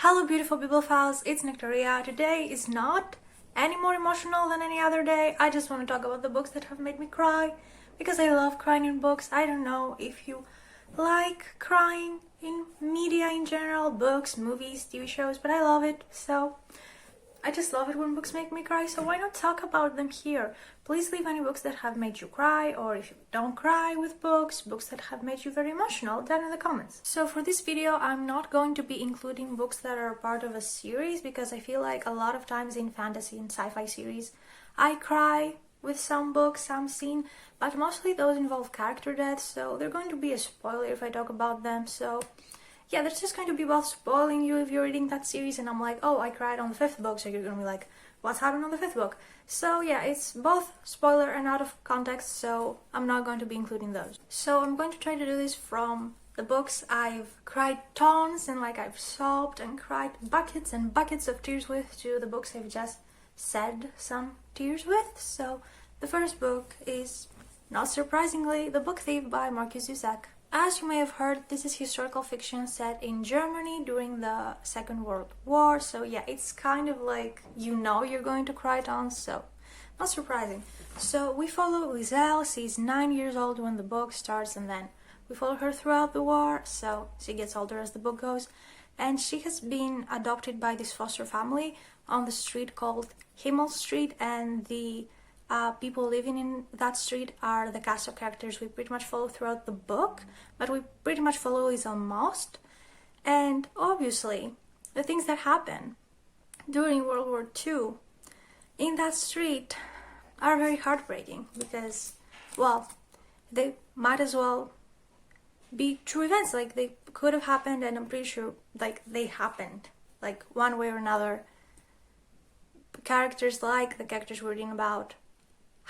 Hello beautiful bibliophiles, it's Nektaria. Today is not any more emotional than any other day. I just want to talk about the books that have made me cry because I love crying in books. I don't know if you like crying in media in general, books, movies, TV shows, but I love it. So I just love it when books make me cry, so why not talk about them here? Please leave any books that have made you cry, or if you don't cry with books that have made you very emotional, down in the comments. So for this video, I'm not going to be including books that are part of a series, because I feel like a lot of times in fantasy and sci-fi series, I cry with some books, some scene, but mostly those involve character deaths, so they're going to be a spoiler if I talk about them, so yeah, that's just going to be about spoiling you if you're reading that series and I'm like, oh, I cried on the 5th book, so you're going to be like, what's happened on the 5th book? So yeah, it's both spoiler and out of context, so I'm not going to be including those. So I'm going to try to do this from the books I've cried tons and like I've sobbed and cried buckets and buckets of tears with, to the books I've just shed some tears with. So the first book is, not surprisingly, The Book Thief by Marcus Zusak. As you may have heard, this is historical fiction set in Germany during the Second World War, so yeah, it's kind of like, you know you're going to cry tons, so not surprising. So we follow Lizelle. She's 9 years old when the book starts, and then we follow her throughout the war, so she gets older as the book goes, and she has been adopted by this foster family on the street called Himmel Street, and the people living in that street are the cast of characters we pretty much follow throughout the book, but we pretty much follow Lizelle most. And obviously, the things that happen during World War II in that street are very heartbreaking because, well, they might as well be true events. Like, they could have happened, and I'm pretty sure, like, they happened, like, one way or another. Characters like the characters we're reading about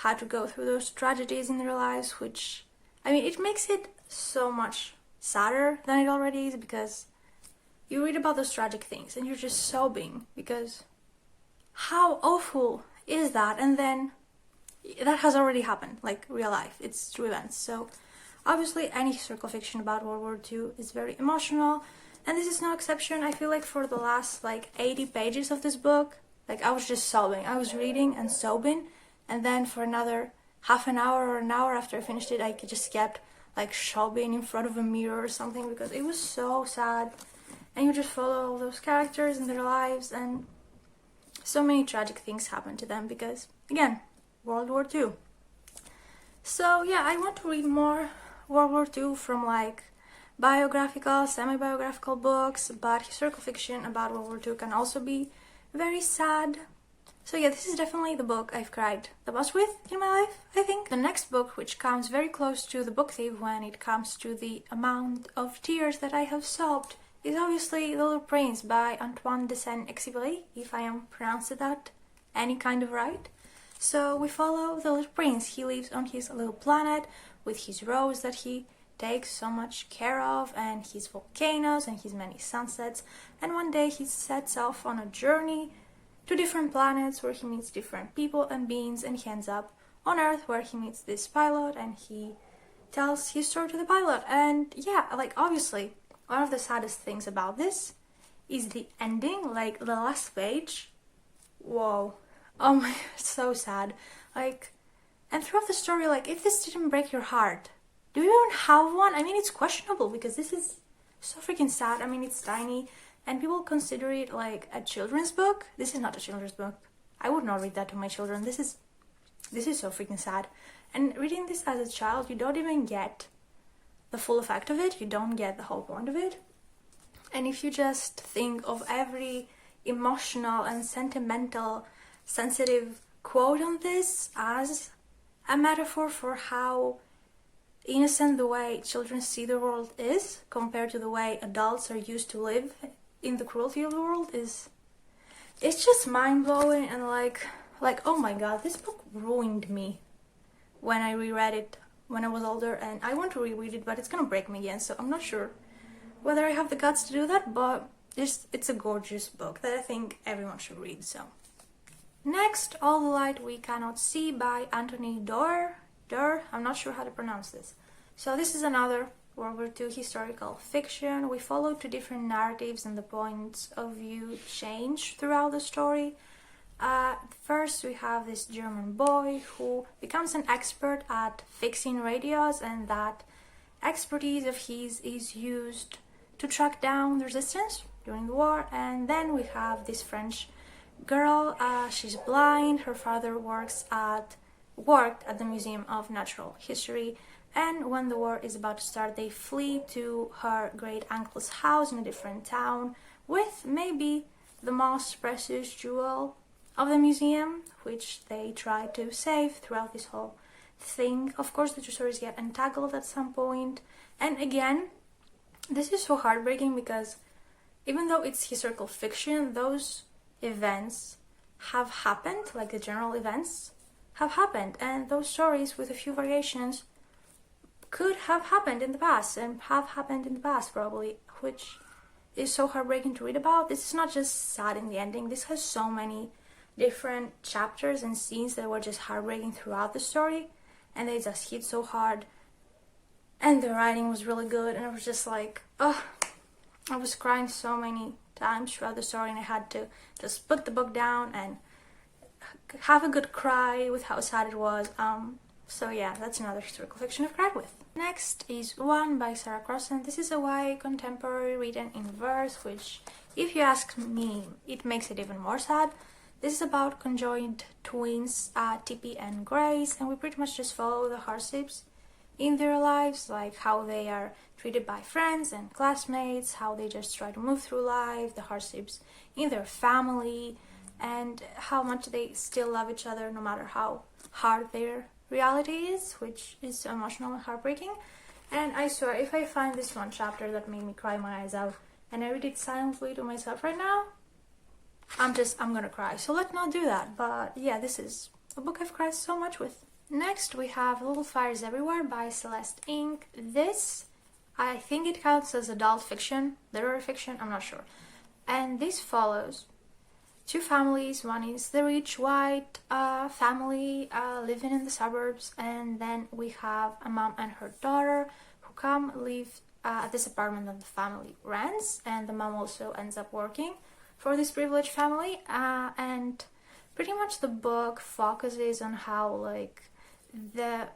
had to go through those tragedies in their lives, which, I mean, it makes it so much sadder than it already is, because you read about those tragic things and you're just sobbing because how awful is that? And then that has already happened, like real life, it's true events. So obviously any historical fiction about World War II is very emotional, and this is no exception. I feel like for the last like 80 pages of this book, like I was just sobbing. I was reading and sobbing, and then for another half an hour or an hour after I finished it, I just kept like sobbing in front of a mirror or something, because it was so sad. And you just follow all those characters in their lives, and so many tragic things happen to them because, again, World War II. So yeah, I want to read more World War II from like biographical, semi-biographical books, but historical fiction about World War II can also be very sad. So yeah, this is definitely the book I've cried the most with in my life, I think. The next book, which comes very close to The Book Thief when it comes to the amount of tears that I have sobbed, is obviously The Little Prince by Antoine de Saint-Exupéry, if I am pronounced that any kind of right. So we follow the little prince. He lives on his little planet with his rose that he takes so much care of, and his volcanoes and his many sunsets, and one day he sets off on a journey to different planets where he meets different people and beings, and he ends up on Earth where he meets this pilot and he tells his story to the pilot. And yeah, like obviously one of the saddest things about this is the ending, like the last page. Whoa, oh my god, it's so sad. Like, and throughout the story, like, if this didn't break your heart, do you even have one? I mean, it's questionable because this is so freaking sad. I mean, it's tiny and people consider it like a children's book. This is not a children's book. I would not read that to my children. This is so freaking sad. And reading this as a child, you don't even get the full effect of it. You don't get the whole point of it. And if you just think of every emotional and sentimental, sensitive quote on this as a metaphor for how innocent the way children see the world is compared to the way adults are used to live in the cruelty of the world, it's just mind-blowing. And like oh my god, this book ruined me when I reread it when I was older, and I want to reread it, but it's gonna break me again, so I'm not sure whether I have the guts to do that. But it's a gorgeous book that I think everyone should read. So next, All the Light We Cannot See by Anthony Doerr. I'm not sure how to pronounce this. So this is another World War II historical fiction. We follow two different narratives and the points of view change throughout the story. First, we have this German boy who becomes an expert at fixing radios, and that expertise of his is used to track down the resistance during the war. And then we have this French girl. She's blind. Her father worked at the Museum of Natural History, and when the war is about to start, they flee to her great uncle's house in a different town with maybe the most precious jewel of the museum, which they try to save throughout this whole thing. Of course, the two stories get entangled at some point, and again, this is so heartbreaking because even though it's historical fiction, those events have happened, like the general events have happened, and those stories with a few variations could have happened in the past and have happened in the past probably, which is so heartbreaking to read about. This is not just sad in the ending. This has so many different chapters and scenes that were just heartbreaking throughout the story, and they just hit so hard, and the writing was really good, and I was just like, oh, I was crying so many times throughout the story, and I had to just put the book down and have a good cry with how sad it was. So yeah, that's another historical fiction I've cried with. Next is One by Sarah Crossan. This is a YA contemporary written in verse, which, if you ask me, it makes it even more sad. This is about conjoined twins, Tippy and Grace, and we pretty much just follow the hardships in their lives, like how they are treated by friends and classmates, how they just try to move through life, the hardships in their family, and how much they still love each other no matter how hard their reality is, which is so emotional and heartbreaking. And I swear, if I find this one chapter that made me cry my eyes out and I read it silently to myself right now, I'm gonna cry. So let's not do that. But yeah, this is a book I've cried so much with. Next, we have Little Fires Everywhere by Celeste Inc. This, I think it counts as adult fiction, literary fiction, I'm not sure. And this follows two families. One is the rich white family living in the suburbs, and then we have a mom and her daughter who come live at this apartment that the family rents, and the mom also ends up working for this privileged family, and pretty much the book focuses on how like the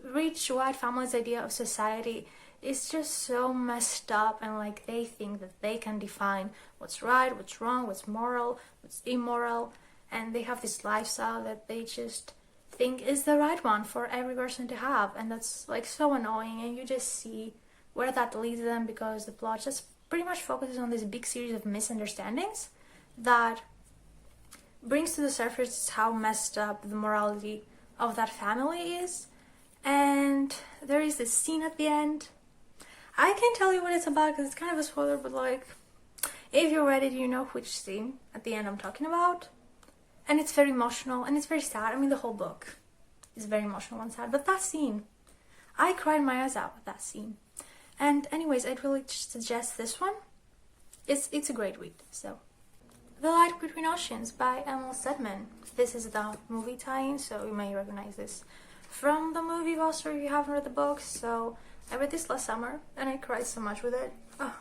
rich white family's idea of society is just so messed up, and like they think that they can define what's right, what's wrong, what's moral, what's immoral, and they have this lifestyle that they just think is the right one for every person to have, and that's like so annoying. And you just see where that leads them, because the plot just pretty much focuses on this big series of misunderstandings that brings to the surface how messed up the morality of that family is. And there is this scene at the end. I can't tell you what it's about because it's kind of a spoiler, but like, if you read it, you know which scene at the end I'm talking about. And it's very emotional and it's very sad. I mean, the whole book is very emotional and sad, but that scene, I cried my eyes out with that scene. And anyways, I'd really suggest this one. It's a great read. So, The Light Between Oceans by Stedman. This is the movie tie-in, so you may recognize this from the movie also if you haven't read the book. So I read this last summer and I cried so much with it.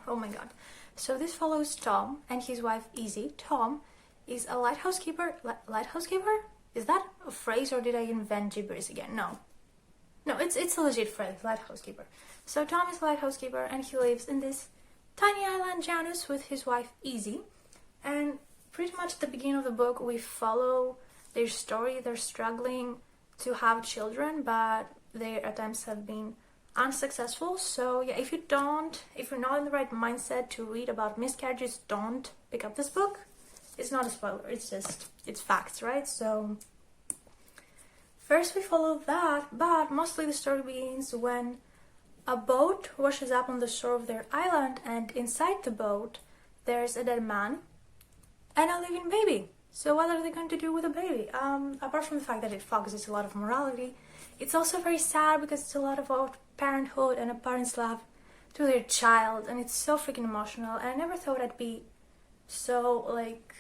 Oh my god. So this follows Tom and his wife Izzy. Tom is a lighthouse keeper. Lighthouse keeper? Is that a phrase or did I invent gibberish again? No, it's a legit phrase, lighthouse keeper. So Tom is a lighthouse keeper and he lives in this tiny island Janus with his wife Izzy. And pretty much at the beginning of the book we follow their story. They're struggling to have children, but their attempts have been unsuccessful. So yeah, if you're not in the right mindset to read about miscarriages, don't pick up this book. It's not a spoiler, it's facts, right? So first we follow that, but mostly the story begins when a boat washes up on the shore of their island, and inside the boat there's a dead man and a living baby. So what are they going to do with a baby? Apart from the fact that it focuses a lot of morality, it's also very sad because it's a lot about parenthood and a parent's love to their child, and it's so freaking emotional. And I never thought I'd be so like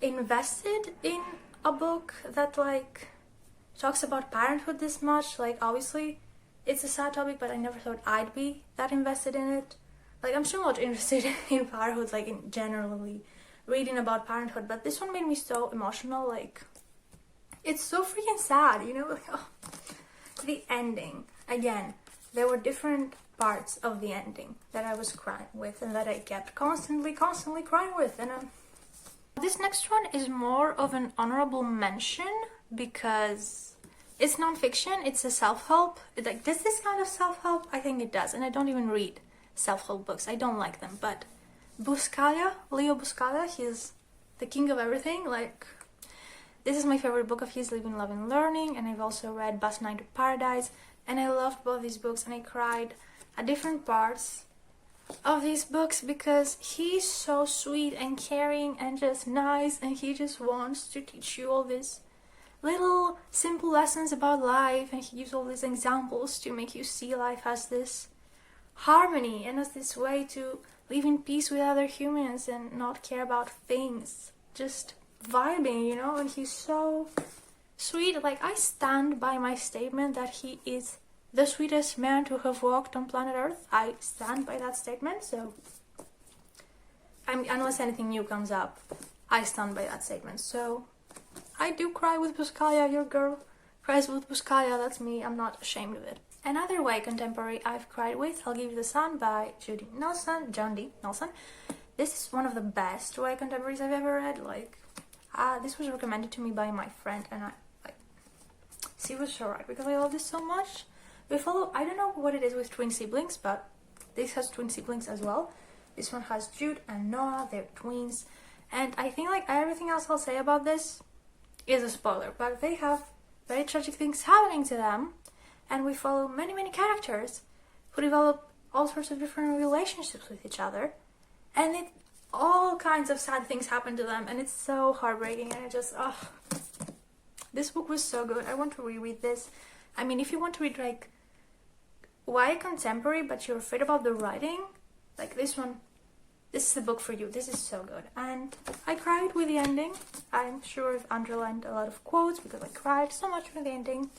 invested in a book that like talks about parenthood this much. Like obviously it's a sad topic, but I never thought I'd be that invested in it. Like, I'm still not interested in parenthood, like, in generally reading about parenthood, but this one made me so emotional. Like, it's so freaking sad, you know? Like, oh. The ending, again, there were different parts of the ending that I was crying with and that I kept constantly crying with. And this next one is more of an honorable mention because it's non-fiction, it's a self-help. Like, does this kind of self-help? I think it does, and I don't even read self-help books. I don't like them, but Leo Buscaglia, he's the king of everything. Like, this is my favorite book of his, Living, Loving, Learning, and I've also read Bus Night to Paradise, and I loved both these books, and I cried at different parts of these books because he's so sweet and caring and just nice, and he just wants to teach you all these little simple lessons about life, and he gives all these examples to make you see life as this harmony and as this way to live in peace with other humans and not care about things, just vibing, you know. And he's so sweet. Like, I stand by my statement that he is the sweetest man to have walked on planet Earth. I stand by that statement. So unless anything new comes up, I stand by that statement. So I do cry with Buscaglia. Your girl cries with Buscaglia. That's me. I'm not ashamed of it. Another YA contemporary I've cried with, I'll Give You the Sun by Judy Nelson, John D. Nelson. This is one of the best YA contemporaries I've ever read. Like, this was recommended to me by my friend, and she was so right because I love this so much. I don't know what it is with twin siblings, but this has twin siblings as well. This one has Jude and Noah, they're twins, and I think like everything else I'll say about this is a spoiler, but they have very tragic things happening to them, and we follow many characters who develop all sorts of different relationships with each other, and all kinds of sad things happen to them, and it's so heartbreaking, and this book was so good. I want to reread this. I mean, if you want to read like YA contemporary but you're afraid about the writing, like this one, this is the book for you. This is so good. And I cried with the ending. I'm sure I've underlined a lot of quotes because I cried so much with the ending.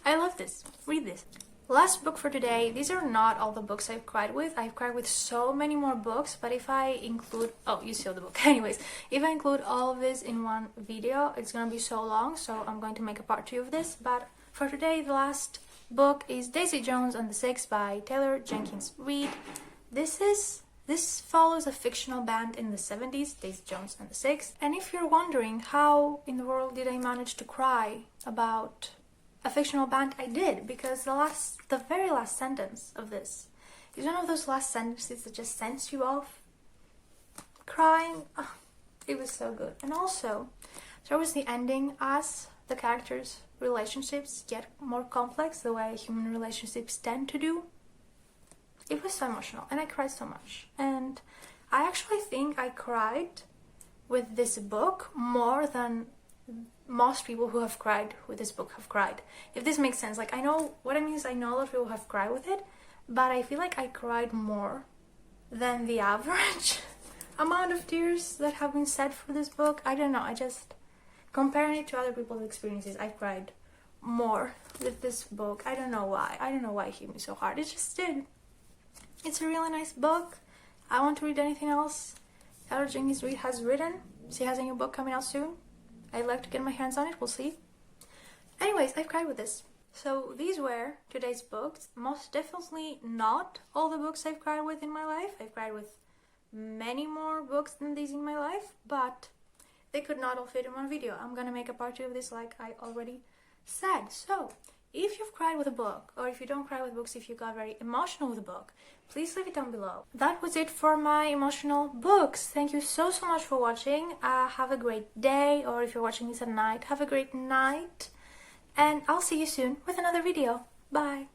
I love this. Read this. Last book for today. These are not all the books I've cried with. I've cried with so many more books, but if I include... Oh, you see the book. Anyways, if I include all of this in one video, it's gonna be so long, so I'm going to make a part 2 of this. But for today, the last book is Daisy Jones and the Six by Taylor Jenkins Reid. This follows a fictional band in the 70s, Daisy Jones and the Six. And if you're wondering how in the world did I manage to cry about a fictional band, I did, because the very last sentence of this is one of those last sentences that just sends you off crying. Oh, it was so good. And also, there was the ending as the characters' relationships get more complex, the way human relationships tend to do. It was so emotional, and I cried so much. And I actually think I cried with this book more than most people who have cried with this book have cried. If this makes sense. Like, I know what I mean is I know a lot of people have cried with it, but I feel like I cried more than the average amount of tears that have been said for this book. I don't know, I just, comparing it to other people's experiences, I cried more with this book. I don't know why. I don't know why it hit me so hard. It just did. It's a really nice book. I want to read anything else Taylor Jenkins Reid has written. She has a new book coming out soon. I'd like to get my hands on it, we'll see. Anyways, I've cried with this. So these were today's books. Most definitely not all the books I've cried with in my life. I've cried with many more books than these in my life, but they could not all fit in one video. I'm gonna make a part 2 of this like I already said. So if you've cried with a book, or if you don't cry with books, if you got very emotional with a book, please leave it down below. That was it for my emotional books. Thank you so much for watching. Have a great day, or if you're watching this at night, have a great night. And I'll see you soon with another video. Bye!